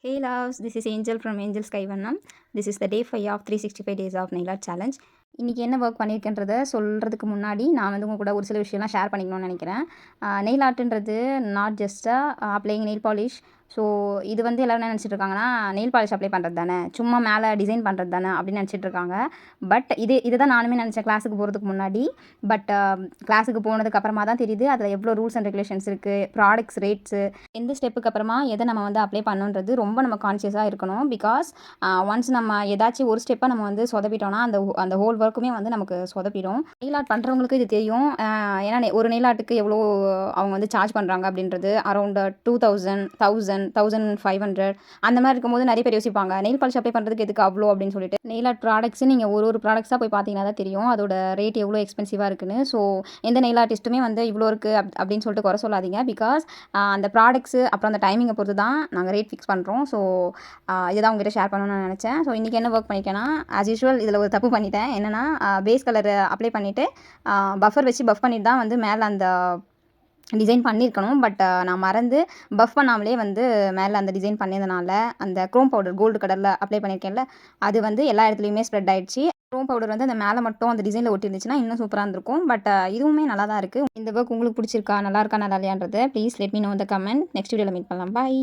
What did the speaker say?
Hey loves, this is Angel from Angel Sky Vannam. This is the day 5 of 365 days of nail art challenge. இன்றைக்கி என்ன work பண்ணியிருக்கேன்றதை சொல்கிறதுக்கு முன்னாடி நான் வந்து உங்கள் கூட ஒரு சில விஷயம்லாம் ஷேர் பண்ணிக்கணும்னு நினைக்கிறேன். நெயில் ஆர்ட்டுன்றது நாட் ஜஸ்ட்டாக அப்ளைங் நெயில் பாலிஷ். ஸோ இது வந்து எல்லோரும் என்ன நினச்சிட்டு இருக்காங்கன்னா, நெயில் பாலிஷ் அப்ளை பண்ணுறது தானே, சும்மா மேலே டிசைன் பண்ணுறது தானே அப்படின்னு நினச்சிட்டு இருக்காங்க. பட் இதை தான் நானுமே நினச்சேன் கிளாஸுக்கு போகிறதுக்கு முன்னாடி. பட் கிளாஸுக்கு போனதுக்கு அப்புறமா தான் தெரியுது அதில் எவ்வளோ ரூல்ஸ் அண்ட் ரெகுலேஷன்ஸ் இருக்குது, ப்ராடக்ட்ஸ் ரேட்ஸு, எந்த ஸ்டெப்புக்கு அப்புறமா எதை நம்ம வந்து அப்ளை பண்ணுன்றது ரொம்ப நம்ம கான்ஷியஸாக இருக்கணும். பிகாஸ் ஒன்ஸ் நம்ம ஏதாச்சும் ஒரு ஸ்டெப்பை நம்ம வந்து சொதப்பிட்டோம்னா அந்த ஹோல் ஒர்க்குமே வந்து நமக்கு சொதப்பிடும். நெயில் ஆர்ட் பண்ணுறவங்களுக்கு இது தெரியும். ஏன்னா ஒரு நெயில் ஆர்ட்டுக்கு எவ்வளோ அவங்க வந்து சார்ஜ் பண்ணுறாங்க அப்படின்றது அரௌண்ட் 2000, 1000, 1500 அந்த மாதிரி இருக்கும்போது நிறைய பேர் யோசிப்பாங்க, நெயில் பாலிஷ் அப்ளை பண்ணுறதுக்கு எதுக்கு அவ்வளோ அப்படின்னு சொல்லிட்டு. நெயில் ஆர்ட் ப்ராடக்ட்ஸ் நீங்கள் ஒரு ப்ராடக்ட்ஸாக போய் பார்த்தீங்கன்னா தான் தெரியும் அதோட ரேட் எவ்வளோ எக்ஸ்பென்சிவாக இருக்குன்னு. ஸோ எந்த நெயில் ஆர்டிஸ்ட்டுமே வந்து இவ்வளோ இருக்குது அப்படின்னு சொல்லிட்டு குறை சொல்லாதீங்க. பிகாஸ் அந்த ப்ராடக்ட்ஸு அப்புறம் அந்த டைமிங்கை பொறுத்து தான் நாங்கள் ரேட் ஃபிக்ஸ் பண்ணுறோம். ஸோ இதுதான் உங்ககிட்ட ஷேர் பண்ணணும்னு நான் நினச்சேன். ஸோ இன்றைக்கி என்ன ஒர்க் பண்ணியிருக்கேன்னா, ஆஸ் யூஷுவல் இதில் ஒரு தப்பு பண்ணிட்டேன். என்னென்னா பேஸ் கலர் அப்ளை பண்ணிவிட்டு பஃபர் வச்சு பஃப் பண்ணிட்டு தான் வந்து மேலே அந்த டிசைன் பண்ணியிருக்கணும். பட் நான் மறந்து பஃப் பண்ணாமலே வந்து மேலே அந்த டிசைன் பண்ணியதுனால அந்த க்ரோம் பவுடர் கோல்டு கலரில் அப்ளை பண்ணியிருக்கேன்ல, அது வந்து எல்லா இடத்துலையுமே ஸ்ப்ரெட் ஆகிடுச்சு. க்ரோம் பவுடர் வந்து அந்த மேலே மட்டும் அந்த டிசைனில் ஒட்டிருந்துச்சுன்னா இன்னும் சூப்பராக இருந்திருக்கும். பட் இதுவுமே நல்லா தான் இருக்குது. இந்த ஒர்க் உங்களுக்கு பிடிச்சிருக்கா, நல்லா இருக்கா, நல்லா இல்லையான்றது ப்ளீஸ் லெட் மீ நோ இந்த கமெண்ட். நெக்ஸ்ட் வீடியோவில் மீட் பண்ணலாம். பாய்.